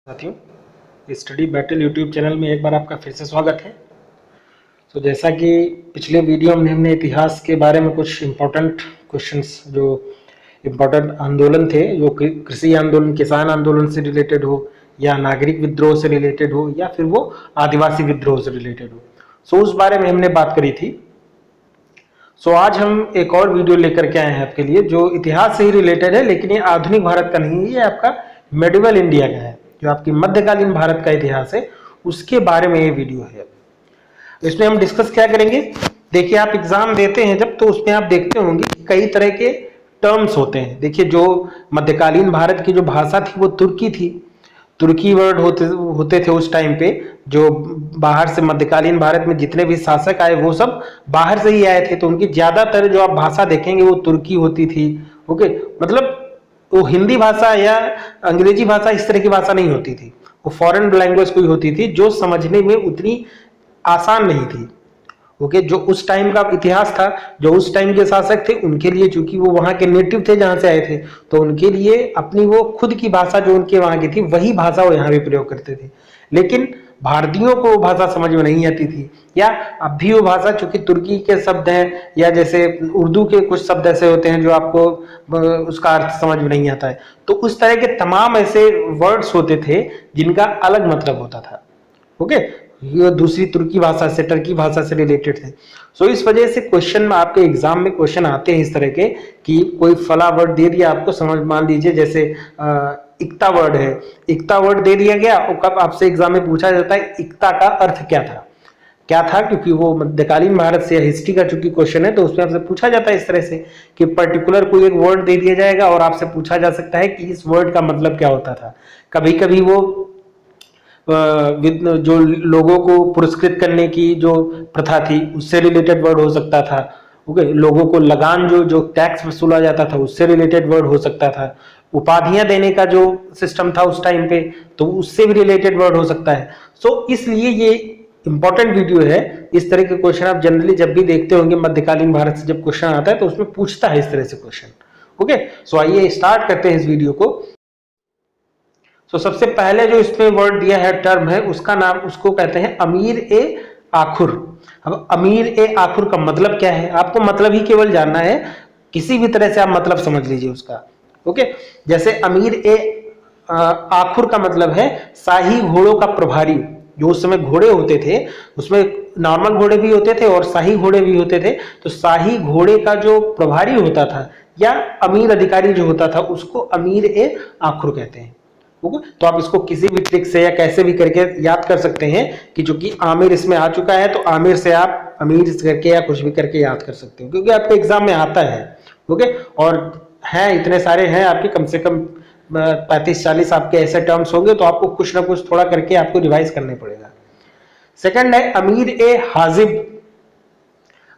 साथियों, study battle YouTube channel में एक बार आपका फिर से स्वागत है। तो जैसा कि पिछले वीडियो में हमने इतिहास के बारे में कुछ इम्पोर्टेंट क्वेश्चंस, जो इम्पोर्टेंट आंदोलन थे, जो कृषि आंदोलन, किसान आंदोलन से रिलेटेड हो, या नागरिक विद्रोह से रिलेटेड हो, या फिर वो आदिवासी विद्रोह से रिलेटेड हो, सो उस बारे में हमने बात करी थी। सो आज हम एक और वीडियो लेकर के आए हैं आपके लिए, जो इतिहास से ही रिलेटेड है, लेकिन ये आधुनिक भारत का नहीं है, ये आपका मेडिवल इंडिया का है, जो आपकी मध्यकालीन भारत का इतिहास है, उसके बारे में ये वीडियो है। इसमें हम डिस्कस क्या करेंगे, देखिए आप एग्जाम देते हैं जब, तो उसमें आप देखते होंगे कई तरह के टर्म्स होते हैं। देखिए, जो मध्यकालीन भारत की जो भाषा थी वो तुर्की थी, तुर्की वर्ड होते थे उस टाइम पे। जो बाहर से मध्यकालीन भारत में जितने भी शासक आए वो सब बाहर से ही आए थे, तो उनकी ज्यादातर जो आप भाषा देखेंगे वो तुर्की होती थी। ओके, मतलब वो हिंदी भाषा या अंग्रेजी भाषा इस तरह की भाषा नहीं होती थी, वो फॉरेन लैंग्वेज कोई होती थी जो समझने में उतनी आसान नहीं थी। ओके, जो उस टाइम का इतिहास था, जो उस टाइम के शासक थे, उनके लिए, चूंकि वो वहां के नेटिव थे जहां से आए थे, तो उनके लिए अपनी वो खुद की भाषा जो उनके वहां की थी वही भाषा वो यहाँ भी प्रयोग करते थे। लेकिन भारतीयों को वो भाषा समझ में नहीं आती थी, या अब भी वो भाषा, चूंकि तुर्की के शब्द हैं, या जैसे उर्दू के कुछ शब्द ऐसे होते हैं जो आपको उसका अर्थ समझ में नहीं आता है, तो उस तरह के तमाम ऐसे वर्ड्स होते थे जिनका अलग मतलब होता था। ओके, ये दूसरी तुर्की भाषा से, टर्की भाषा से रिलेटेड थे। सो इस वजह से क्वेश्चन में आपके एग्जाम में क्वेश्चन आते हैं इस तरह के, कि कोई फला वर्ड दे दिया आपको, समझ मान लीजिए जैसे इक्ता वर्ड है, इक्ता वर्ड दे दिया गया, और कब आपसे एग्जाम में पूछा जाता है इक्ता का अर्थ क्या था, क्योंकि वो मध्यकालीन भारत से हिस्ट्री का चूंकि क्वेश्चन है, तो उसमें आपसे पूछा जाता है इस तरह से कि पर्टिकुलर कोई एक वर्ड दे दिया जाएगा और आपसे पूछा जा सकता है कि इस वर्ड का मतलब क्या होता था। कभी कभी वो जो लोगों को पुरस्कृत करने की जो प्रथा थी उससे रिलेटेड वर्ड हो सकता था। ओके, लोगों को लगान जो टैक्स वसूला जाता था उससे रिलेटेड वर्ड हो सकता था। उपाधियां देने का जो सिस्टम था उस टाइम पे, तो उससे भी रिलेटेड वर्ड हो सकता है। सो इसलिए ये इंपॉर्टेंट वीडियो है। इस तरह के क्वेश्चन आप जनरली जब भी देखते होंगे, मध्यकालीन भारत से जब क्वेश्चन आता है तो उसमें पूछता है इस तरह से क्वेश्चन। ओके, सो आइए स्टार्ट करते हैं इस वीडियो को। तो सबसे पहले जो इसमें वर्ड दिया है, टर्म है, उसका नाम, उसको कहते हैं अमीर ए आखुर। अब अमीर ए आखुर का मतलब क्या है, आपको मतलब ही केवल जानना है, किसी भी तरह से आप मतलब समझ लीजिए उसका। ओके, जैसे अमीर ए आखुर का मतलब है शाही घोड़ों का प्रभारी। जो उस समय घोड़े होते थे, उसमें नॉर्मल घोड़े भी होते थे और शाही घोड़े भी होते थे, तो शाही घोड़े का जो प्रभारी होता था या अमीर अधिकारी जो होता था, उसको अमीर ए आखुर कहते हैं। तो आप इसको किसी भी ट्रिक से या कैसे भी करके याद कर सकते हैं, कि चूंकि आमिर इसमें आ चुका है, तो आमिर से आप अमीर करके या कुछ भी करके याद कर सकते हो, क्योंकि आपके एग्जाम में आता है। ओके, और हैं इतने सारे हैं आपके, कम से कम 35-40 आपके ऐसे टर्म्स होंगे, तो आपको कुछ ना कुछ थोड़ा करके आपको रिवाइज करने पड़ेगा। सेकंड है अमीर ए हाजिब।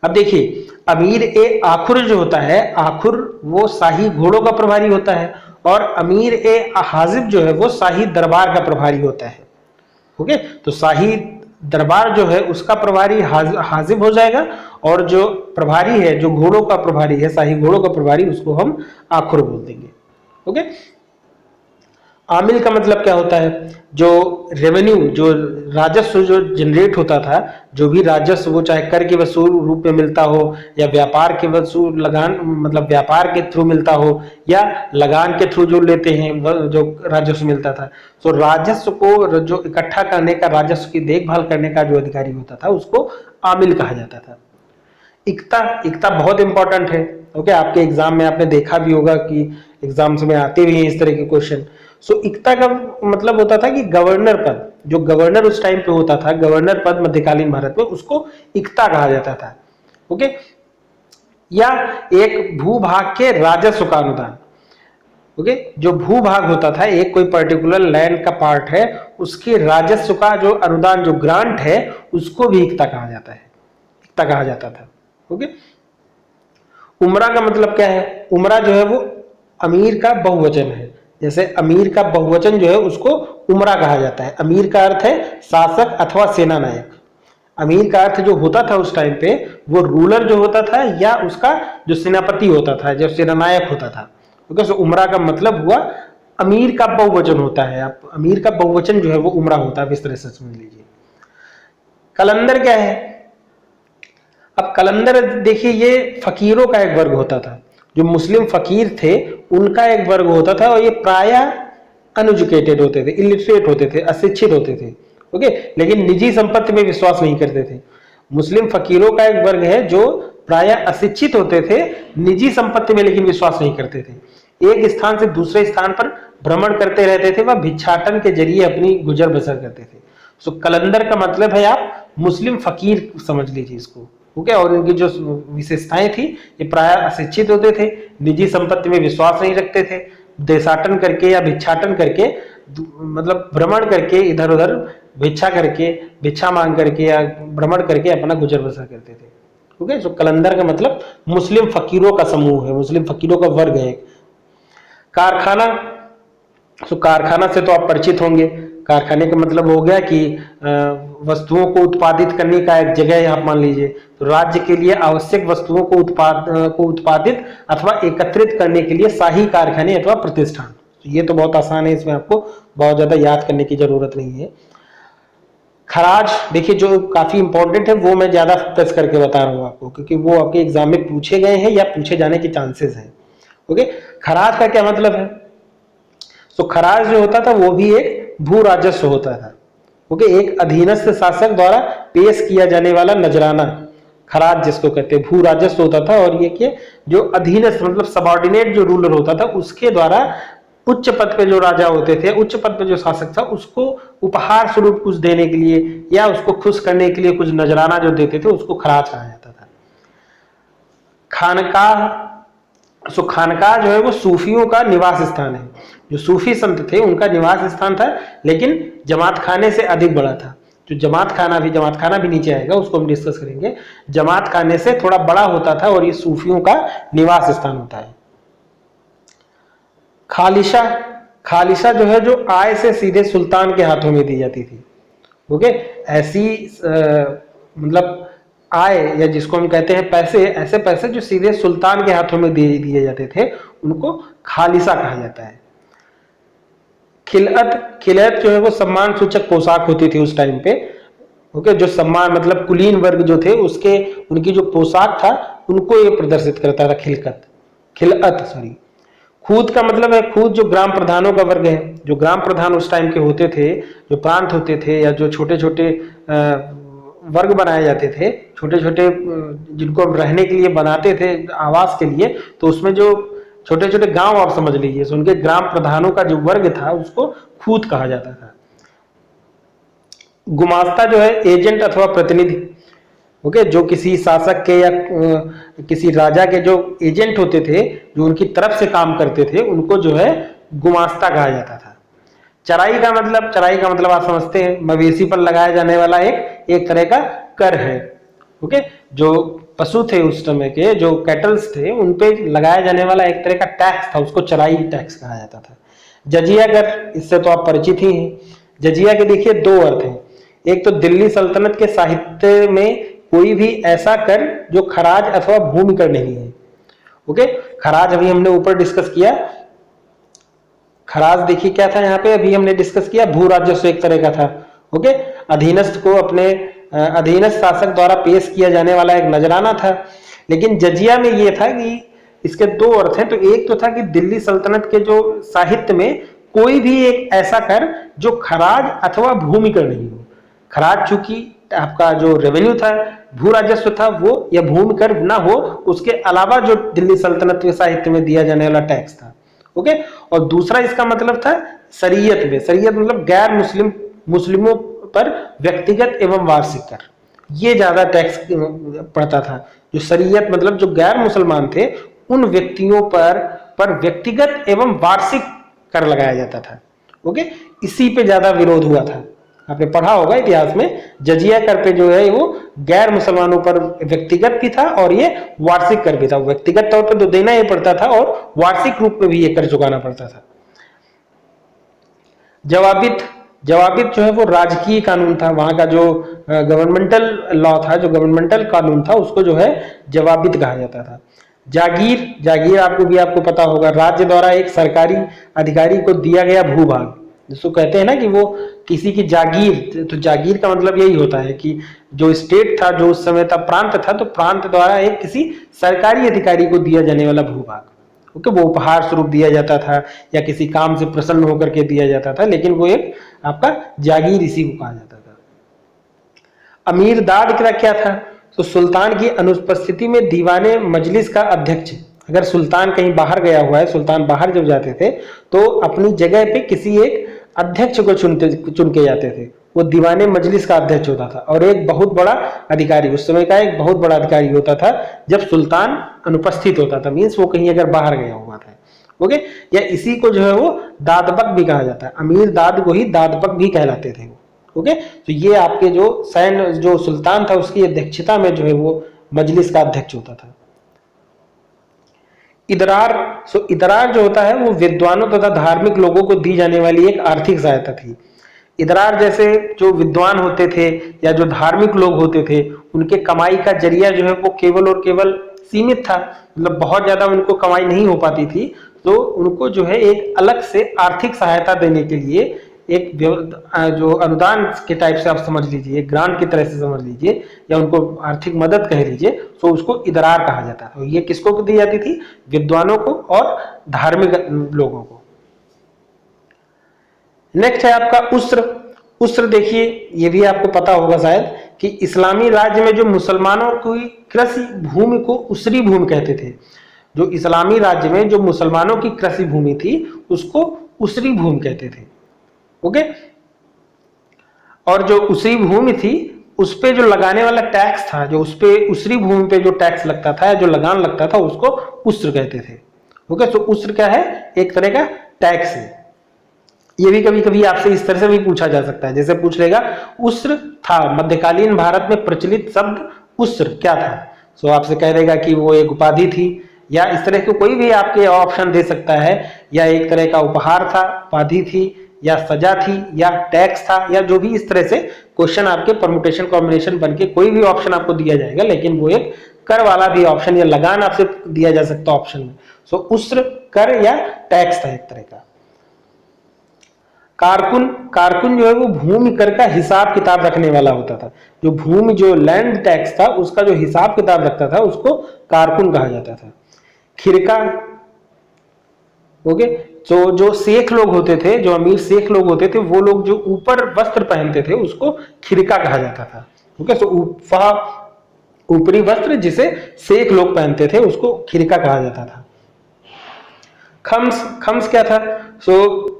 अब देखिए, अमीर ए आखुर जो होता है, आखुर वो शाही घोड़ों का प्रभारी होता है, और अमीर ए हाजिब जो है वो शाही दरबार का प्रभारी होता है। ओके, तो शाही दरबार जो है उसका प्रभारी हाजिब हो जाएगा, और जो प्रभारी है, जो घोड़ों का प्रभारी है, शाही घोड़ों का प्रभारी, उसको हम आखुर बोल देंगे। ओके, आमिल का मतलब क्या होता है, जो रेवेन्यू, जो राजस्व जो जनरेट होता था, जो भी राजस्व, वो चाहे कर के वसूल रूप में मिलता हो, या व्यापार के वसूल, लगान मतलब व्यापार के थ्रू मिलता हो, या लगान के थ्रू जो लेते हैं जो राजस्व मिलता था, तो राजस्व को जो इकट्ठा करने का, राजस्व की देखभाल करने का जो अधिकारी होता था, उसको आमिल कहा जाता था। इक्ता बहुत इंपॉर्टेंट है। ओके, आपके एग्जाम में आपने देखा भी होगा कि एग्जाम्स में आते भी हैं इस तरह के क्वेश्चन। सो इक्ता का मतलब होता था कि गवर्नर पद, जो गवर्नर उस टाइम पे होता था, गवर्नर पद मध्यकालीन भारत में, उसको इक्ता कहा जाता था। ओके, या एक भूभाग के राजस्व का अनुदान। ओके, जो भूभाग होता था, एक कोई पर्टिकुलर लैंड का पार्ट है, उसके राजस्व का जो अनुदान, जो ग्रांट है, उसको भी इक्ता कहा जाता है, इक्ता कहा जाता था। ओके, उमरा का मतलब क्या है, उमरा जो है वो अमीर का बहुवचन है। जैसे अमीर का बहुवचन जो है उसको उमरा कहा जाता है। अमीर का अर्थ है शासक अथवा सेना नायक। अमीर का अर्थ जो होता था उस टाइम पे, वो रूलर जो होता था, या उसका जो सेनापति होता था, जो सेनानायक होता था। ओके, सो उमरा का मतलब हुआ अमीर का बहुवचन होता है, आप अमीर का बहुवचन जो है वो उमरा होता है, इस तरह से समझ लीजिए। कलंदर क्या है? अब कलंदर देखिए, ये फकीरों का एक वर्ग होता था, जो मुस्लिम फकीर थे उनका एक वर्ग होता था, और ये प्रायः अनएजुकेटेड होते थे, इलिटरेट होते थे, अशिक्षित होते थे। ओके, लेकिन निजी संपत्ति में विश्वास नहीं करते थे। मुस्लिम फकीरों का एक वर्ग है जो प्रायः अशिक्षित होते थे, निजी संपत्ति में लेकिन विश्वास नहीं करते थे। एक स्थान से दूसरे स्थान पर भ्रमण करते रहते थे, वह भिक्षाटन के जरिए अपनी गुजर बसर करते थे। सो कलंदर का मतलब है आप मुस्लिम फकीर समझ लीजिए इसको। ओके, और इनकी जो विशेषताएं थी, ये प्रायः अशिक्षित होते थे, निजी संपत्ति में विश्वास नहीं रखते थे, देशाटन करके या भिक्षाटन करके, मतलब भ्रमण करके, इधर उधर भिक्षा करके, भिक्षा मांग करके या भ्रमण करके अपना गुजर बसर करते थे। ओके, तो कलंदर का मतलब मुस्लिम फकीरों का समूह है, मुस्लिम फकीरों का वर्ग है। कारखाना, तो कारखाना से तो आप परिचित होंगे। कारखाने का मतलब हो गया कि वस्तुओं को उत्पादित करने का एक जगह है, आप मान लीजिए। तो राज्य के लिए आवश्यक वस्तुओं को उत्पादित अथवा एकत्रित करने के लिए शाही कारखाने अथवा प्रतिष्ठान। तो ये तो बहुत आसान है, इसमें आपको बहुत ज्यादा याद करने की जरूरत नहीं है। खराज देखिए, जो काफी इंपॉर्टेंट है, वो मैं ज्यादा फोकस करके बता रहा हूँ आपको, क्योंकि वो आपके एग्जाम में पूछे गए हैं या पूछे जाने के चांसेस हैं। ओके, खराज का क्या मतलब है? तो खराज जो होता था वो भी एक भू राजस्व होता था। ओके, एक अधीनस्थ शासक द्वारा पेश किया जाने वाला नजराना, खराज जिसको कहते हैं, भू राजस्व होता था। और ये कि जो अधीनस्थ मतलब सबऑर्डिनेट जो रूलर होता था, उसके द्वारा उच्च पद पे जो राजा होते थे, उच्च पद पे जो शासक था, उसको उपहार स्वरूप कुछ देने के लिए या उसको खुश करने के लिए कुछ नजराना जो देते थे, उसको खराज कहा जाता था। खानकाह, सो खानकाह जो है वो सूफियों का निवास स्थान है। जो सूफी संत थे उनका निवास स्थान था, लेकिन जमात खाने से अधिक बड़ा था। जो जमात खाना भी नीचे आएगा, उसको हम डिस्कस करेंगे। जमात खाने से थोड़ा बड़ा होता था, और ये सूफियों का निवास स्थान होता है। खालिशा, खालिशा जो है, जो आय से सीधे सुल्तान के हाथों में दी जाती थी। ओके, ऐसी मतलब आय, या जिसको हम कहते हैं पैसे, ऐसे पैसे जो सीधे सुल्तान के हाथों में दिए जाते थे, उनको खालिसा कहा जाता है। खिलअत, खिलअत जो है वो सम्मान सूचक पोशाक होती थी उस टाइम पे। ओके, जो सम्मान मतलब कुलीन वर्ग जो थे, उसके उनकी जो पोशाक था, उनको ये प्रदर्शित करता था खिलअत सॉरी। खूद का मतलब है, खूद जो ग्राम प्रधानों का वर्ग है। जो ग्राम प्रधान उस टाइम के होते थे, जो प्रांत होते थे, या जो छोटे छोटे वर्ग बनाए जाते थे, छोटे छोटे जिनको हम रहने के लिए बनाते थे आवास के लिए, तो उसमें जो छोटे छोटे गांव आप समझ लीजिए, तो उनके ग्राम प्रधानों का जो वर्ग था उसको खूत कहा जाता था। गुमास्ता जो है एजेंट अथवा प्रतिनिधि। ओके, जो किसी शासक के या किसी राजा के जो एजेंट होते थे, जो उनकी तरफ से काम करते थे, उनको जो है गुमास्ता कहा जाता था। चराई का मतलब आप समझते हैं, मवेशी पर लगाया जाने वाला एक तरह का कर है। ओके, जो पशु थे उस समय के, जो कैटल्स थे, उन पे लगाया जाने वाला एक तरह का टैक्स था, उसको चराई टैक्स कहा जाता था। जजिया कर, इससे तो आप परिचित ही हैं। जजिया के देखिए दो अर्थ हैं। एक तो दिल्ली सल्तनत के साहित्य में कोई भी ऐसा कर जो खराज अथवा भूमि कर नहीं है। ओके, खराज अभी हमने ऊपर डिस्कस किया। खराज देखिए क्या था यहाँ पे, अभी हमने डिस्कस किया, भू राजस्व एक तरह का था। ओके, अधीनस्थ को अपने अधीनस्थ शासक द्वारा पेश किया जाने वाला एक नजराना था। लेकिन जजिया में यह था कि इसके दो अर्थ हैं। तो एक तो था कि दिल्ली सल्तनत के जो साहित्य में कोई भी एक ऐसा कर जो खराज अथवा भूमि कर नहीं हो। खराज चूंकि आपका जो रेवेन्यू था, भू राजस्व था, वो या भूमि कर ना हो, उसके अलावा जो दिल्ली सल्तनत के साहित्य में दिया जाने वाला टैक्स था। ओके, और दूसरा इसका मतलब था शरीयत में। शरीयत मतलब गैर मुस्लिमों पर व्यक्तिगत एवं वार्षिक कर, ये ज्यादा टैक्स पड़ता था। जो शरीयत मतलब जो गैर मुसलमान थे, उन व्यक्तियों पर व्यक्तिगत एवं वार्षिक कर लगाया जाता था। ओके, इसी पे ज्यादा विरोध हुआ था। आपने पढ़ा होगा इतिहास में, जजिया कर पे जो है वो गैर मुसलमानों पर व्यक्तिगत भी था और ये वार्षिक कर भी था। व्यक्तिगत तौर पर तो देना ही पड़ता था और वार्षिक रूप में भी ये कर चुकाना पड़ता था। जवाबित जो है वो राजकीय कानून था। वहां का जो गवर्नमेंटल लॉ था, जो गवर्नमेंटल कानून था, उसको जो है जवाबित कहा जाता था। जागीर, जागीर आपको पता होगा, राज्य द्वारा एक सरकारी अधिकारी को दिया गया भूभाग, जिसको कहते हैं ना कि वो किसी की जागीर, तो जागीर का मतलब यही होता है कि जो स्टेट था, जो उस समय था प्रांत था, तो प्रांत द्वारा एक किसी सरकारी अधिकारी को दिया जाने वाला भूभाग, ओके, वो उपहार स्वरूप दिया जाता था या किसी काम से प्रसन्न होकर के दिया जाता था, लेकिन वो एक आपका जागीर इसी को कहा जाता था। अमीर दाद का क्या था? तो सुल्तान की अनुपस्थिति में दीवाने मजलिस का अध्यक्ष, अगर सुल्तान कहीं बाहर गया हुआ है, सुल्तान बाहर जब जाते थे तो अपनी जगह पे किसी एक अध्यक्ष को चुन के जाते थे, वो दीवाने मजलिस का अध्यक्ष होता था, और एक बहुत बड़ा अधिकारी, उस समय का एक बहुत बड़ा अधिकारी होता था जब सुल्तान अनुपस्थित होता था, मीन्स वो कहीं अगर बाहर गया हुआ था, ओके, या इसी को जो है वो दादबक भी कहा जाता है, अमीर दाद को ही दादबक भी कहलाते थे वो, ओके। तो ये आपके जो सैन्य जो सुल्तान था उसकी अध्यक्षता में जो है वो मजलिस का अध्यक्ष होता था। इदरार, सो इदरार जो होता है वो विद्वानों तथा धार्मिक लोगों को दी जाने वाली एक आर्थिक सहायता थी। इदरार जैसे जो विद्वान होते थे या जो धार्मिक लोग होते थे, उनके कमाई का जरिया जो है वो केवल और केवल सीमित था, मतलब बहुत ज्यादा उनको कमाई नहीं हो पाती थी, तो उनको जो है एक अलग से आर्थिक सहायता देने के लिए एक जो अनुदान के टाइप से आप समझ लीजिए, ग्रांट की तरह से समझ लीजिए, या उनको आर्थिक मदद कह लीजिए, तो उसको इदरार कहा जाता है। ये किसको दी जाती थी? विद्वानों को और धार्मिक लोगों को। नेक्स्ट है आपका उस्र। उस्र देखिए, ये भी आपको पता होगा शायद कि इस्लामी राज्य में जो मुसलमानों की कृषि भूमि को उसरी भूमि कहते थे। जो इस्लामी राज्य में जो मुसलमानों की कृषि भूमि थी उसको उसरी भूमि कहते थे, ओके। और जो उसरी भूमि थी उस पे जो लगाने वाला टैक्स था, जो उस पे उसरी भूमि पे जो टैक्स लगता था, जो लगान लगता था, उसको उस्र कहते थे, ओके। तो उस्र क्या है? एक तरह का टैक्स है। ये भी कभी कभी आपसे इस तरह से भी पूछा जा सकता है, जैसे पूछ लेगा उस्र था, मध्यकालीन भारत में प्रचलित शब्द उस्र क्या था? सो आपसे कह देगा कि वो एक उपाधि थी, या इस तरह के कोई भी आपके ऑप्शन दे सकता है, या एक तरह का उपहार था, उपाधि थी, या सजा थी, या टैक्स था, या जो भी इस तरह से क्वेश्चन आपके परमुटेशन कॉम्बिनेशन बन के कोई भी ऑप्शन आपको दिया जाएगा, लेकिन वो एक कर वाला भी ऑप्शन या लगान आपसे दिया जा सकता है ऑप्शन में। सो उस्र कर या टैक्स था एक तरह का। कारकुन, कारकुन जो है वो भूमि कर का हिसाब किताब रखने वाला होता था। जो भूमि जो लैंड टैक्स था उसका जो हिसाब किताब रखता था उसको कारकुन कहा जाता था। खिरका, ओके। तो जो शेख लोग होते थे, जो अमीर शेख लोग होते थे, वो लोग जो ऊपर वस्त्र पहनते थे उसको खिरका कहा जाता था, ओके। तो ऊपरी वस्त्र जिसे शेख लोग पहनते थे उसको खिरका कहा जाता था। खम्स, खम्स क्या था? सो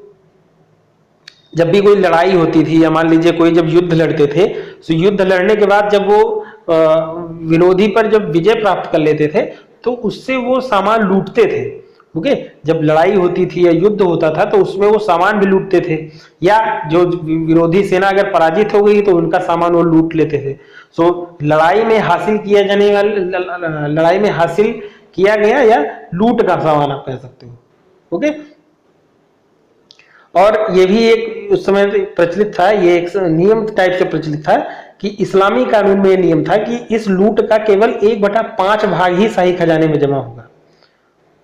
जब भी कोई लड़ाई होती थी, या मान लीजिए कोई जब युद्ध लड़ते थे, तो युद्ध लड़ने के बाद जब वो विरोधी पर जब विजय प्राप्त कर लेते थे तो उससे वो सामान लूटते थे, ओके। जब लड़ाई होती थी या युद्ध होता था तो उसमें वो सामान भी लूटते थे, या जो विरोधी सेना अगर पराजित हो गई तो उनका सामान वो लूट लेते थे। सो लड़ाई में हासिल किया जाने वाला, लड़ाई में हासिल किया गया या लूट का सामान आप कह सकते हो, ओके। और ये भी एक उस समय प्रचलित था, ये एक नियम टाइप से प्रचलित था कि इस्लामी कानून में ये नियम था कि इस लूट का केवल 1/5 भाग ही शाही खजाने में जमा होगा,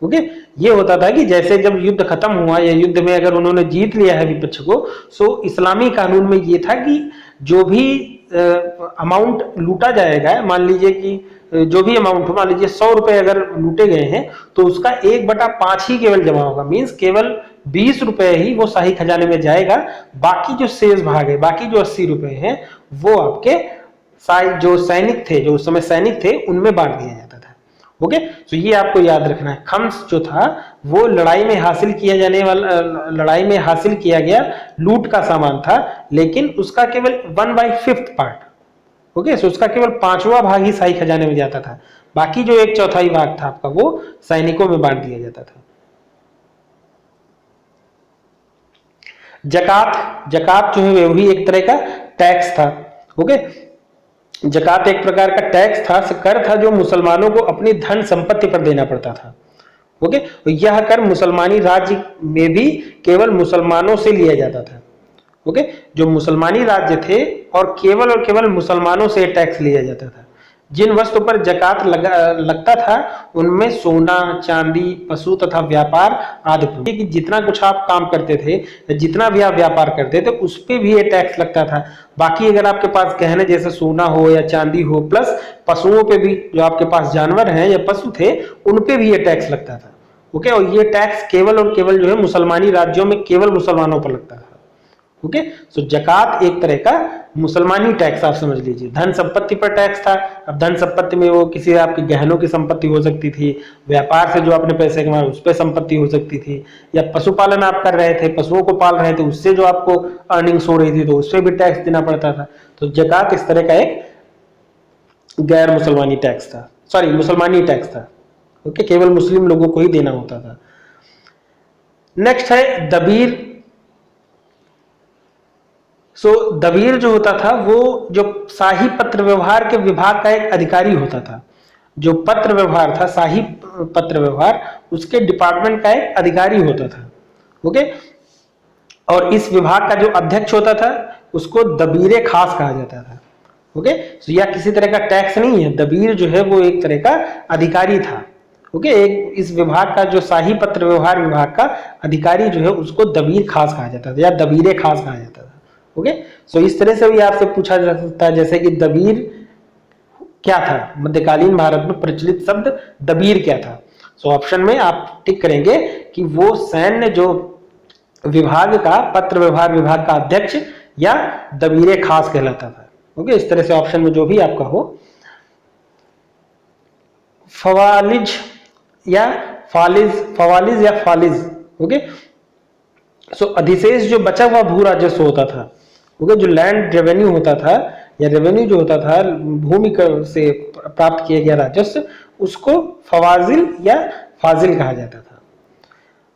ओके। ये होता था कि जैसे जब युद्ध खत्म हुआ या युद्ध में अगर उन्होंने जीत लिया है विपक्ष को, सो इस्लामी कानून में ये था कि जो भी अमाउंट लूटा जाएगा, मान लीजिए कि जो भी अमाउंट हो, मान लीजिए 100 रुपए अगर लूटे गए हैं तो उसका 1/5 ही केवल जमा होगा, मीन्स केवल 20 रुपए ही वो शाही खजाने में जाएगा, बाकी जो शेष भाग है, बाकी जो 80 रुपए हैं वो आपके जो सैनिक थे, जो उस समय सैनिक थे, उनमें बांट दिया जाता था, ओके। तो ये आपको याद रखना है। खम्स जो था वो लड़ाई में हासिल किया जाने वाला, लड़ाई में हासिल किया गया लूट का सामान था, लेकिन उसका केवल 1/5 पार्ट, ओके। सो उसका केवल 5वां भाग ही शाही खजाने में जाता था, बाकी जो 1/4 भाग था आपका वो सैनिकों में बांट दिया जाता था। जकात, जकात जो है वो भी एक तरह का टैक्स था, ओके। जकात एक प्रकार का टैक्स था, कर था जो मुसलमानों को अपनी धन संपत्ति पर देना पड़ता था, ओके। यह कर मुसलमानी राज्य में भी केवल मुसलमानों से लिया जाता था, ओके। जो मुसलमानी राज्य थे और केवल मुसलमानों से टैक्स लिया जाता था। जिन वस्तु पर जकात लगता था उनमें सोना, चांदी, पशु तथा व्यापार आदि। कि जितना कुछ आप काम करते थे, जितना भी आप व्यापार करते थे, उस पे भी ये टैक्स लगता था। बाकी अगर आपके पास गहने जैसे सोना हो या चांदी हो, प्लस पशुओं पे भी, जो आपके पास जानवर हैं या पशु थे, उन पे भी ये टैक्स लगता था। ओके, और ये टैक्स केवल और केवल जो है मुसलमानी राज्यों में केवल मुसलमानों पर लगता था। ओके, सो जकात एक तरह का मुसलमानी टैक्स आप समझ लीजिए। धन संपत्ति पर टैक्स था। अब धन संपत्ति में वो किसी आपके गहनों की संपत्ति हो सकती थी, व्यापार से जो आपने पैसे कमाए उस पर संपत्ति हो सकती थी, या पशुपालन आप कर रहे थे, पशुओं को पाल रहे थे, उससे जो आपको अर्निंग्स हो रही थी तो उस पर भी टैक्स देना पड़ता था। तो जकात इस तरह का एक गैर मुसलमानी टैक्स था, सॉरी मुसलमानी टैक्स था। ओके, केवल मुस्लिम लोगों को ही देना होता था। नेक्स्ट है दबीर। दबीर जो होता था वो जो शाही पत्र व्यवहार के विभाग का एक अधिकारी होता था। जो पत्र व्यवहार था, शाही पत्र व्यवहार, उसके डिपार्टमेंट का एक अधिकारी होता था। ओके, और इस विभाग का जो अध्यक्ष होता था उसको दबीर खास कहा जाता था। ओके, तो यह किसी तरह का टैक्स नहीं है, दबीर जो है वो एक तरह का अधिकारी था। ओके, एक इस विभाग का जो शाही पत्र व्यवहार विभाग का अधिकारी जो है उसको दबीर खास कहा जाता था या दबीर खास कहा जाता था। ओके, सो इस तरह से भी आपसे पूछा जा सकता है, जैसे कि दबीर क्या था, मध्यकालीन भारत में प्रचलित शब्द दबीर क्या था। सो ऑप्शन में आप टिक करेंगे कि वो सैन्य जो विभाग का, पत्र व्यवहार विभाग का अध्यक्ष या दबीर खास कहलाता था। ओके, इस तरह से ऑप्शन में जो भी आपका हो। फवालिज या फालिज, फवालिज या फालिज। ओके, सो अधिशेष जो बचा हुआ भू राजस्व होता था, ओके, जो लैंड रेवेन्यू होता था या रेवेन्यू जो होता था भूमि से प्राप्त किया गया राजस्व, उसको फवाजिल या फाजिल कहा जाता था।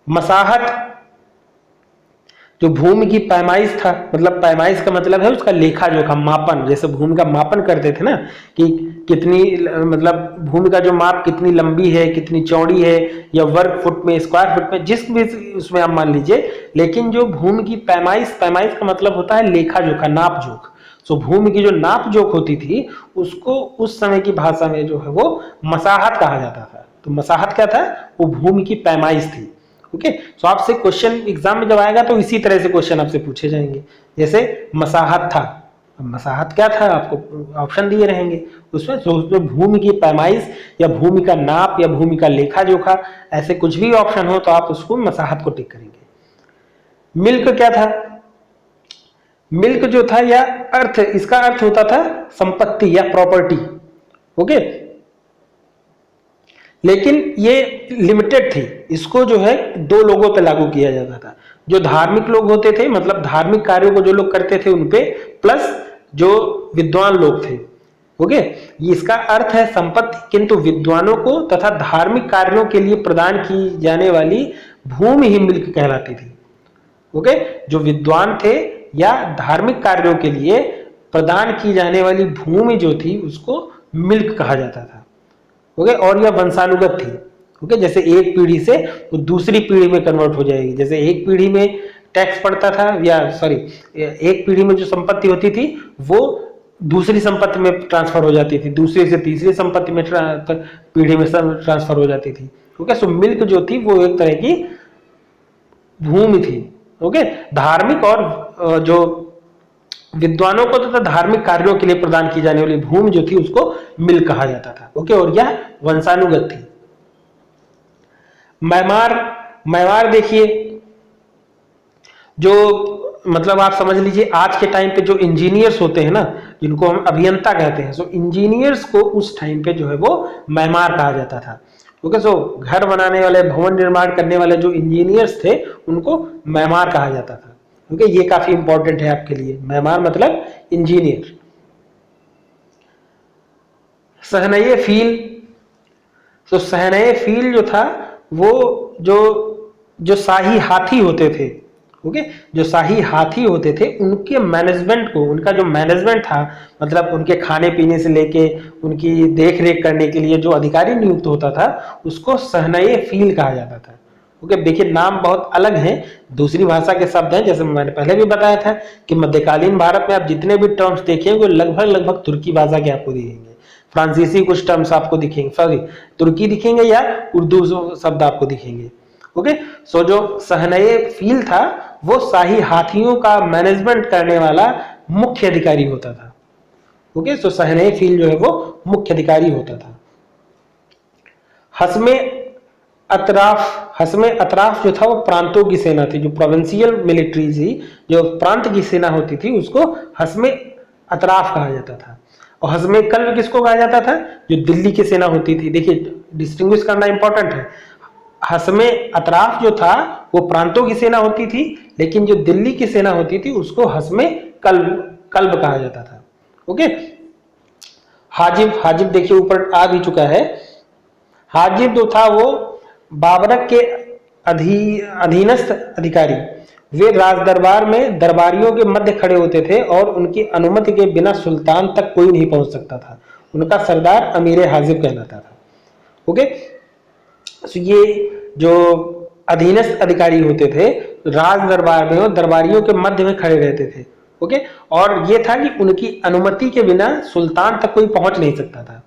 मसाहत जो भूमि की पैमाइश था, मतलब पैमाइश का मतलब है उसका लेखा जोखा, मापन। जैसे भूमि का मापन करते थे ना कि कितनी, मतलब भूमि का जो माप कितनी लंबी है, कितनी चौड़ी है, या वर्ग फुट में, स्क्वायर फुट में, जिस भी उसमें आप मान लीजिए। लेकिन जो भूमि की पैमाइश, पैमाइश का मतलब होता है लेखा जोखा, नाप जोख। सो भूमि की जो नाप जोख होती थी उसको उस समय की भाषा में जो है वो मसाहत कहा जाता था। तो मसाहत क्या था, वो भूमि की पैमाइश थी। ओके, सो आपसे क्वेश्चन एग्जाम में जब आएगा तो इसी तरह से क्वेश्चन आपसे पूछे जाएंगे। जैसे मसाहत था, अब मसाहत क्या था, आपको ऑप्शन दिए रहेंगे उसमें भूमि की पैमाइश या भूमि का नाप या भूमि का लेखा जोखा, ऐसे कुछ भी ऑप्शन हो तो आप उसको मसाहत को टिक करेंगे। मिल्क क्या था, मिल्क जो था या अर्थ, इसका अर्थ होता था संपत्ति या प्रॉपर्टी। ओके, लेकिन ये लिमिटेड थी, इसको जो है दो लोगों पे लागू किया जाता था। जो धार्मिक लोग होते थे, मतलब धार्मिक कार्यों को जो लोग करते थे उनपे, प्लस जो विद्वान लोग थे। ओके, इसका अर्थ है संपत्ति, किंतु विद्वानों को तथा धार्मिक कार्यों के लिए प्रदान की जाने वाली भूमि ही मिल्क कहलाती थी। ओके, जो विद्वान थे या धार्मिक कार्यों के लिए प्रदान की जाने वाली भूमि जो थी उसको मिल्क कहा जाता था। ओके, और यह वंशानुगत थी। ओके, जैसे एक पीढ़ी से वो दूसरी पीढ़ी में कन्वर्ट हो जाएगी। जैसे एक पीढ़ी में टैक्स पड़ता था, या सॉरी, एक पीढ़ी में जो संपत्ति होती थी वो दूसरी संपत्ति में ट्रांसफर हो जाती थी, दूसरी से तीसरी संपत्ति में पीढ़ी में ट्रांसफर हो जाती थी। ओके, सो मिल्क जो थी वो एक तरह की भूमि थी। ओके, धार्मिक और जो विद्वानों को तथा धार्मिक कार्यों के लिए प्रदान की जाने वाली भूमि जो थी उसको मिल्क कहा जाता था। ओके, और यह वंशानुगत थी। मैमार, मैमार देखिए, जो मतलब आप समझ लीजिए आज के टाइम पे जो इंजीनियर्स होते हैं ना, जिनको हम अभियंता कहते हैं, सो इंजीनियर्स को उस टाइम पे जो है वो मैमार कहा जाता था। ओके, सो घर बनाने वाले, भवन निर्माण करने वाले जो इंजीनियर्स थे उनको मैमार कहा जाता था। ओके, ये काफी इंपॉर्टेंट है आपके लिए, मैमार मतलब इंजीनियर। सहनये फील, तो सहनये फील जो था वो जो शाही हाथी होते थे, ओके, जो शाही हाथी होते थे उनके मैनेजमेंट को, उनका जो मैनेजमेंट था, मतलब उनके खाने पीने से लेके उनकी देख रेख करने के लिए जो अधिकारी नियुक्त होता था उसको सहनये फील कहा जाता था। ओके, देखिए नाम बहुत अलग हैं, दूसरी भाषा के शब्द हैं। जैसे मैंने पहले भी बताया था कि मध्यकालीन भारत में आप जितने भी टर्म्स देखेंगे लगभग तुर्की भाषा के आपको दिखेंगे। फ्रांसीसी कुछ टर्म्स आपको दिखेंगे, सॉरी तुर्की दिखेंगे या उर्दू शब्द आपको दिखेंगे। ओके, सो जो सहनए फील था वो शाही हाथियों का मैनेजमेंट करने वाला मुख्य अधिकारी होता था। ओके, सो सहनए फील जो है वो मुख्य अधिकारी होता था। हस्मे अतराफ जो था वो प्रांतों की सेना थी, जो प्रोविंशियल मिलिट्री थी, जो प्रांत की सेना होती थी उसको हस्मे अतराफ कहा जाता था। और हस्मे कल्ब किसको कहा जाता था? जो दिल्ली की सेना होती थी। देखिए डिस्टिंग्विश करना इंपॉर्टेंट है, हस्मे अतराफ जो था वो प्रांतों की सेना होती थी, लेकिन जो दिल्ली की सेना होती थी उसको हस्मे कल्ब कहा जाता था। ओके, हाजिब देखिए ऊपर आ भी चुका है। हाजिब जो था वो बाबरक के अधीनस्थ अधिकारी, वे राज दरबार में दरबारियों के मध्य खड़े होते थे और उनकी अनुमति के बिना सुल्तान तक कोई नहीं पहुंच सकता था। उनका सरदार अमीर हाजिब कहलाता था। ओके, तो ये जो अधीनस्थ अधिकारी होते थे राज दरबार में और दरबारियों के मध्य में खड़े रहते थे। ओके, और ये था कि उनकी अनुमति के बिना सुल्तान तक कोई पहुंच नहीं सकता था।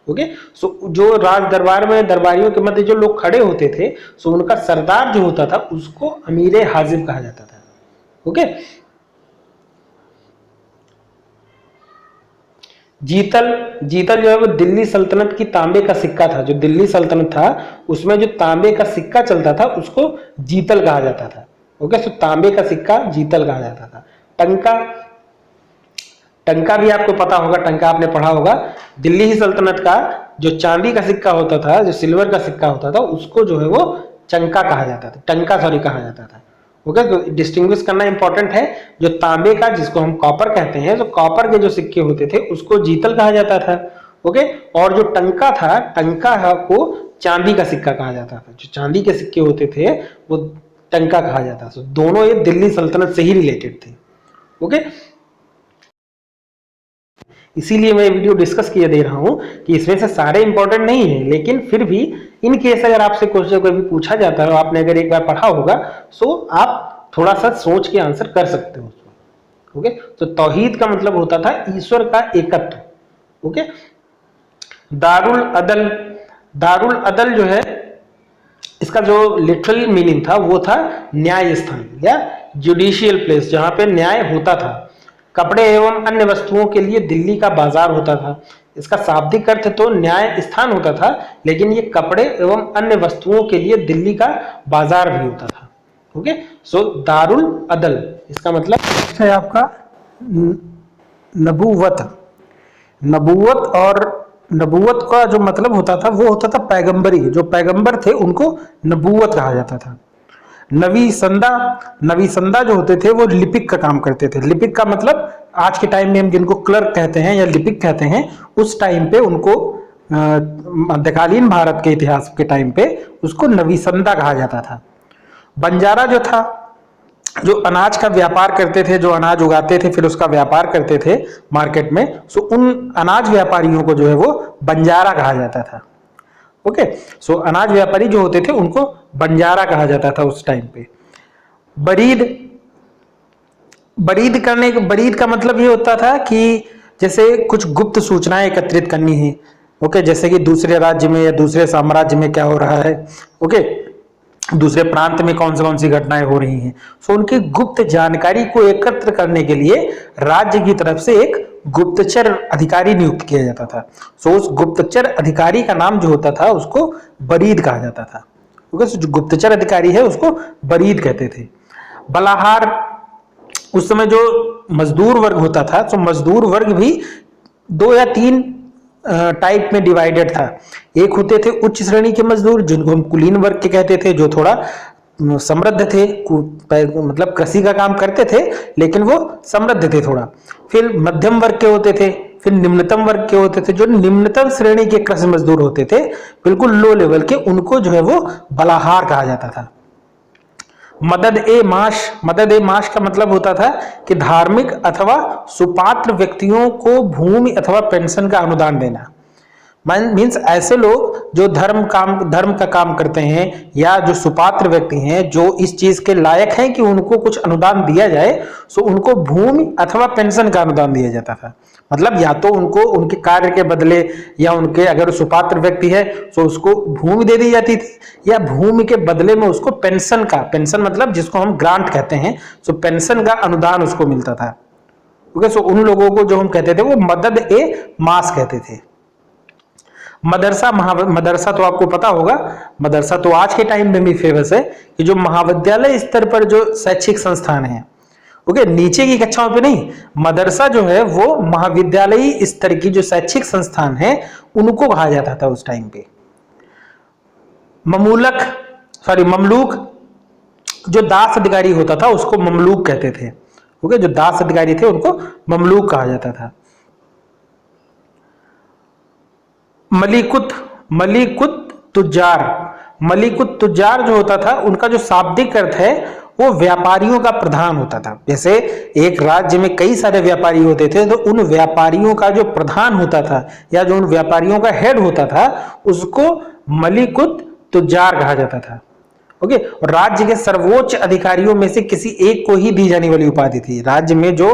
ओके, सो जो राज दरबार में दरबारियों के मध्य जो लोग खड़े होते थे, सो उनका सरदार जो होता था उसको अमीर हाजिब कहा जाता था। ओके, जीतल जो है वो दिल्ली सल्तनत की तांबे का सिक्का था। जो दिल्ली सल्तनत था उसमें जो तांबे का सिक्का चलता था उसको जीतल कहा जाता था। ओके, सो तांबे का सिक्का जीतल कहा जाता था। टंका भी आपको पता होगा, टंका आपने पढ़ा होगा। दिल्ली ही सल्तनत का जो चांदी का सिक्का होता था, जो सिल्वर का सिक्का होता था, उसको जो है वो चंका कहा जाता था, टंका सॉरी कहा जाता था। ओके, तो डिस्टिंग्विश करना इंपॉर्टेंट है। जो तांबे का, जिसको हम कॉपर कहते हैं, तो कॉपर के जो सिक्के होते थे उसको जीतल कहा जाता था। ओके, और जो टंका था, टंका को चांदी का सिक्का कहा जाता था। जो चांदी के सिक्के होते थे वो टंका कहा जाता था। दोनों ये दिल्ली सल्तनत से ही रिलेटेड थे। ओके, इसीलिए मैं वीडियो डिस्कस किए दे रहा हूं कि इसमें से सारे इंपॉर्टेंट नहीं है, लेकिन फिर भी इन केस अगर आपसे क्वेश्चन कोई भी पूछा जाता है, आपने अगर एक बार पढ़ा होगा, सो आप थोड़ा सा सोच के आंसर कर सकते हो उसको। ओके, तो तौहीद का मतलब होता था ईश्वर का एकत्व। ओके, दारुल अदल जो है, इसका जो लिटरल मीनिंग था वो था न्याय स्थान या जुडिशियल प्लेस, जहां पे न्याय होता था। कपड़े एवं अन्य वस्तुओं के लिए दिल्ली का बाजार होता था। इसका शाब्दिक अर्थ तो न्याय स्थान होता था, लेकिन ये कपड़े एवं अन्य वस्तुओं के लिए दिल्ली का बाजार भी होता था। ओके, सो दारुल अदल इसका मतलब है आपका नबूवत और नबूवत का जो मतलब होता था वो होता था पैगंबरी। जो पैगंबर थे उनको नबूवत कहा जाता था। नवी संदा जो होते थे वो लिपिक का काम करते थे। लिपिक का मतलब आज के टाइम में हम जिनको क्लर्क कहते हैं या लिपिक कहते हैं, उस टाइम पे उनको मध्यकालीन भारत के इतिहास के टाइम पे उसको नवीसंदा कहा जाता था। बंजारा जो था, जो अनाज का व्यापार करते थे, जो अनाज उगाते थे फिर उसका व्यापार करते थे मार्केट में, सो उन अनाज व्यापारियों को जो है वो बंजारा कहा जाता था। ओके, सो अनाज व्यापारी जो होते थे उनको बंजारा कहा जाता था उस टाइम पे। बरीद का मतलब ये होता था कि जैसे कुछ गुप्त सूचनाएं एकत्रित करनी है। ओके, जैसे कि दूसरे राज्य में या दूसरे साम्राज्य में क्या हो रहा है, ओके, दूसरे प्रांत में कौन सी घटनाएं हो रही हैं, सो उनकी गुप्त जानकारी को एकत्र करने के लिए राज्य की तरफ से एक गुप्तचर अधिकारी नियुक्त किया जाता था। सो उस गुप्तचर अधिकारी का नाम जो होता था उसको बरीद कहा जाता था। ओके, सो जो गुप्तचर अधिकारी है उसको बरीद कहते थे। बलाहार, उस समय जो मजदूर वर्ग होता था, तो मजदूर वर्ग भी 2 या 3 टाइप में डिवाइडेड था। एक होते थे उच्च श्रेणी के मजदूर जिनको हम कुलीन वर्ग के कहते थे, जो थोड़ा समृद्ध थे, मतलब कृषि का काम करते थे लेकिन वो समृद्ध थे थोड़ा। फिर मध्यम वर्ग के होते थे, फिर निम्नतम वर्ग के होते थे। जो निम्नतम श्रेणी के कृषि मजदूर होते थे, बिल्कुल लो लेवल के, उनको जो है वो बलाहार कहा जाता था। मदद ए माश का मतलब होता था कि धार्मिक अथवा सुपात्र व्यक्तियों को भूमि अथवा पेंशन का अनुदान देना। मीन्स ऐसे लोग जो धर्म का काम करते हैं या जो सुपात्र व्यक्ति हैं, जो इस चीज के लायक हैं कि उनको कुछ अनुदान दिया जाए, सो उनको भूमि अथवा पेंशन का अनुदान दिया जाता था। मतलब या तो उनको उनके कार्य के बदले, या उनके अगर सुपात्र व्यक्ति है तो उसको भूमि दे दी जाती थी, या भूमि के बदले में उसको पेंशन मतलब जिसको हम ग्रांट कहते हैं, सो पेंशन का अनुदान उसको मिलता था। ओके, सो उन लोगों को जो हम कहते थे वो मदद ए मास कहते थे। मदरसा तो आपको पता होगा, मदरसा तो आज के टाइम में भी फेमस है कि जो महाविद्यालय स्तर पर जो शैक्षिक संस्थान है, ओके, नीचे की कक्षाओं पे नहीं, मदरसा जो है वो महाविद्यालयी स्तर की जो शैक्षिक संस्थान है उनको कहा जाता था उस टाइम पे। ममलूक जो दास अधिकारी होता था उसको ममलूक कहते थे। ओके, जो दास अधिकारी थे उनको ममलूक कहा जाता था। मलिकुत तुजार जो होता था, उनका जो शाब्दिक अर्थ है वो व्यापारियों का प्रधान होता था। जैसे एक राज्य में कई सारे व्यापारी होते थे, तो उन व्यापारियों का जो प्रधान होता था या जो उन व्यापारियों का हेड होता था उसको मलिकुत तुजार कहा जाता था। ओके, और राज्य के सर्वोच्च अधिकारियों में से किसी एक को ही दी जाने वाली उपाधि थी। राज्य में जो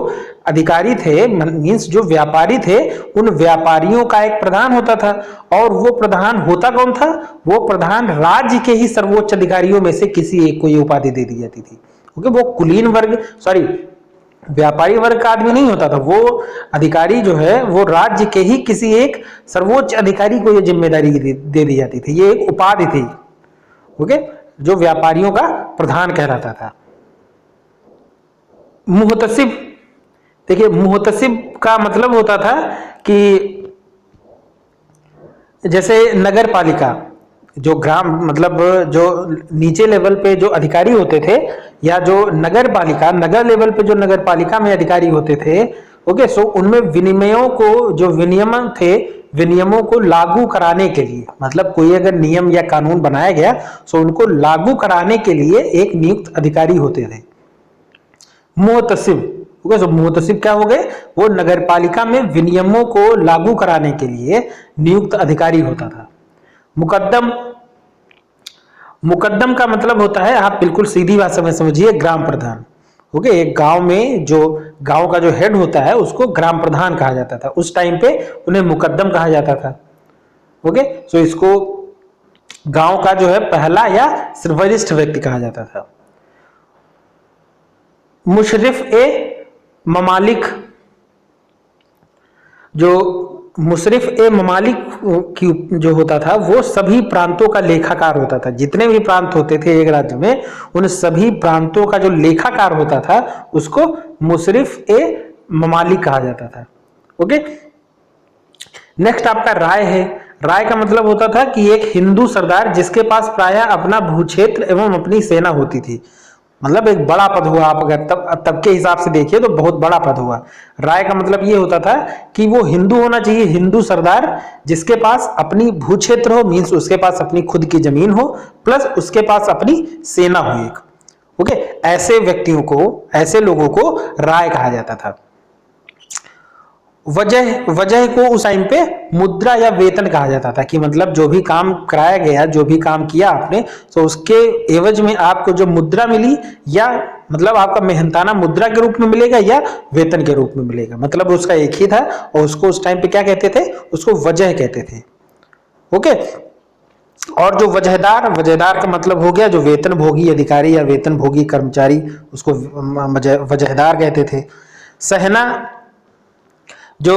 अधिकारी थे, मीन्स जो व्यापारी थे, उन व्यापारियों का एक प्रधान होता था, और वो प्रधान होता कौन था? वो प्रधान राज्य के ही सर्वोच्च अधिकारियों में से किसी एक को ये उपाधि दे दी जाती थी। ओके, वो कुलीन वर्ग व्यापारी वर्ग का आदमी नहीं होता था, वो अधिकारी जो है वो राज्य के ही किसी एक सर्वोच्च अधिकारी को ये जिम्मेदारी दे दी जाती थी। ये एक उपाधि थी, ओके, जो व्यापारियों का प्रधान कहलाता था। मुहतसिब, देखिए मुहतसिब का मतलब होता था कि जैसे नगर पालिका, जो ग्राम मतलब जो नीचे लेवल पे जो अधिकारी होते थे, या जो नगर लेवल पे जो नगर पालिका में अधिकारी होते थे, ओके, सो उनमें विनिमयों को, जो विनियमन थे, विनियमों को लागू कराने के लिए, मतलब कोई अगर नियम या कानून बनाया गया तो उनको लागू कराने के लिए एक नियुक्त अधिकारी होते थे, मुहतसिब। ओके, सो मुहतसिब क्या हो गए? वो नगरपालिका में विनियमों को लागू कराने के लिए नियुक्त अधिकारी होता था। मुकद्दम का मतलब होता है, आप बिल्कुल सीधी भाषा में समझिए, ग्राम प्रधान। ओके, एक गांव में जो गांव का जो हेड होता है उसको ग्राम प्रधान कहा जाता था। उस टाइम पे उन्हें मुकद्दम कहा जाता था। ओके, सो इसको गांव का जो है पहला या वरिष्ठ व्यक्ति कहा जाता था। मुशरिफ ए ममालिक, जो मुशरिफ ए ममालिक की जो होता था वो सभी प्रांतों का लेखाकार होता था। जितने भी प्रांत होते थे एक राज्य में, उन सभी प्रांतों का जो लेखाकार होता था उसको मुशरिफ ए ममालिक कहा जाता था। ओके, नेक्स्ट आपका राय है। राय का मतलब होता था कि एक हिंदू सरदार जिसके पास प्रायः अपना भूक्षेत्र एवं अपनी सेना होती थी, मतलब एक बड़ा पद हुआ। आप अगर तब के हिसाब से देखिए तो बहुत बड़ा पद हुआ। राय का मतलब ये होता था कि वो हिंदू होना चाहिए, हिंदू सरदार जिसके पास अपनी भूक्षेत्र हो, मीन्स उसके पास अपनी खुद की जमीन हो, प्लस उसके पास अपनी सेना हो एक। ओके, ऐसे व्यक्तियों को, ऐसे लोगों को राय कहा जाता था। वजह को उस टाइम पे मुद्रा या वेतन कहा जाता था, कि मतलब जो भी काम कराया गया, जो भी काम किया आपने, तो उसके एवज में आपको जो मुद्रा मिली, या मतलब आपका मेहनताना मुद्रा के रूप में मिलेगा या वेतन के रूप में मिलेगा, मतलब उसका एक ही था। और उसको उस टाइम पे क्या कहते थे? उसको वजह कहते थे। ओके, और जो वजहदार का मतलब हो गया जो वेतन भोगी अधिकारी या वेतन भोगी कर्मचारी, उसको वजहदार कहते थे। सहना, जो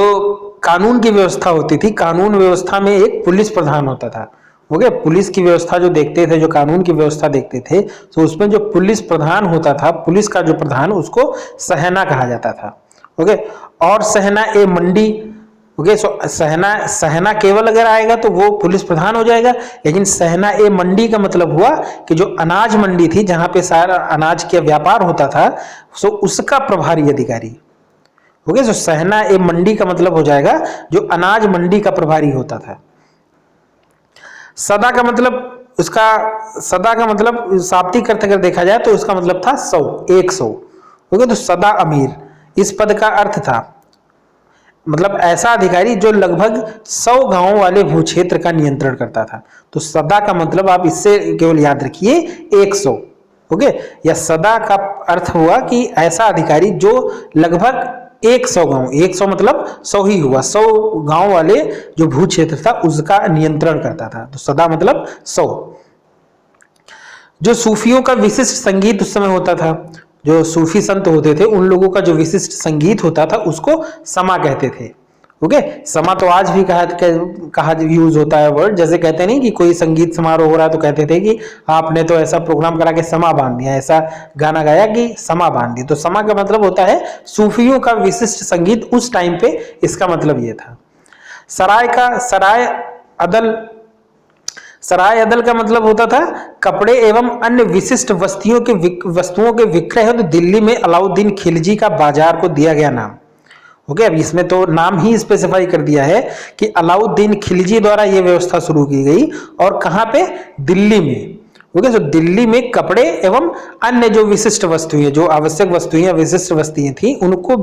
कानून की व्यवस्था होती थी, कानून व्यवस्था में एक पुलिस प्रधान होता था। ओके, पुलिस की व्यवस्था जो देखते थे, जो कानून की व्यवस्था देखते थे, तो उसमें जो पुलिस प्रधान होता था, पुलिस का जो प्रधान, उसको सहना कहा जाता था। ओके, और सहना ए मंडी। ओके, सो सहना केवल अगर आएगा तो वो पुलिस प्रधान हो जाएगा, लेकिन सहना ए मंडी का मतलब हुआ कि जो अनाज मंडी थी, जहां पे सारा अनाज का व्यापार होता था, सो उसका प्रभारी अधिकारी। ओके, सो सहना ए मंडी का मतलब हो जाएगा जो अनाज मंडी का प्रभारी होता था। सदा का मतलब शाब्दिक अर्थ अगर देखा जाए तो उसका मतलब था 100। ओके, तो सदा अमीर इस पद का अर्थ था। मतलब ऐसा अधिकारी जो लगभग 100 गांवों वाले भूक्षेत्र का नियंत्रण करता था। तो सदा का मतलब आप इससे केवल याद रखिए 100। ओके, या सदा का अर्थ हुआ कि ऐसा अधिकारी जो लगभग 100 गांव, 100 मतलब 100 ही हुआ, 100 गांव वाले जो भूक्षेत्र था उसका नियंत्रण करता था। तो सदा मतलब 100। जो सूफियों का विशिष्ट संगीत उस समय होता था, जो सूफी संत होते थे उन लोगों का जो विशिष्ट संगीत होता था उसको समा कहते थे। ओके, समा तो आज भी कहा यूज होता है वर्ड, जैसे कहते नहीं कि कोई संगीत समारोह हो रहा है तो कहते थे कि आपने तो ऐसा प्रोग्राम करा के समा बांध दिया, ऐसा गाना गाया कि समा बांध दी। तो समा का मतलब होता है सूफियों का विशिष्ट संगीत, उस टाइम पे इसका मतलब ये था। सराय अदल का मतलब होता था कपड़े एवं अन्य विशिष्ट वस्तुओं के विक्रय हेतु दिल्ली में अलाउद्दीन खिलजी का बाजार को दिया गया नाम। ओके, अब इसमें तो नाम ही स्पेसिफाई कर दिया है कि अलाउद्दीन खिलजी द्वारा यह व्यवस्था शुरू की गई, और कहां पे? दिल्ली में। ओके, तो दिल्ली में कपड़े एवं अन्य जो विशिष्ट वस्तुएं, जो आवश्यक वस्तुएं, विशिष्ट वस्तुएं थी, उनको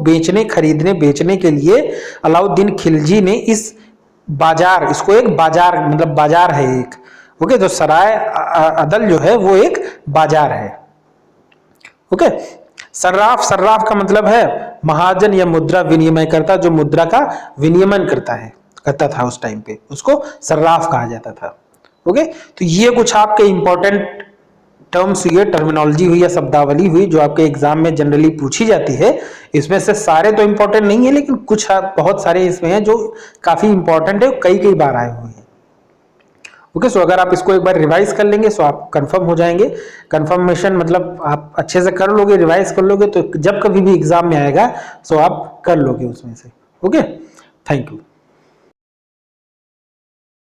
खरीदने बेचने के लिए अलाउद्दीन खिलजी ने इस बाजार, इसको एक बाजार मतलब बाजार है एक। ओके, तो सराय अदल जो है वो एक बाजार है। ओके, सर्राफ का मतलब है महाजन या मुद्रा विनिमय करता, जो मुद्रा का विनियमन करता था उस टाइम पे, उसको सर्राफ कहा जाता था। ओके, तो ये कुछ आपके इंपॉर्टेंट टर्म्स हुए, टर्मिनोलॉजी हुई या शब्दावली हुई जो आपके एग्जाम में जनरली पूछी जाती है। इसमें से सारे तो इंपॉर्टेंट नहीं है, लेकिन कुछ बहुत सारे इसमें हैं जो काफी इंपॉर्टेंट है, कई बार आए हुए हैं। ओके, सो अगर आप इसको एक बार रिवाइज कर लेंगे सो आप कंफर्म हो जाएंगे। कंफर्मेशन मतलब आप अच्छे से कर लोगे, रिवाइज कर लोगे, तो जब कभी भी एग्जाम में आएगा सो आप कर लोगे उसमें से। Okay, thank you.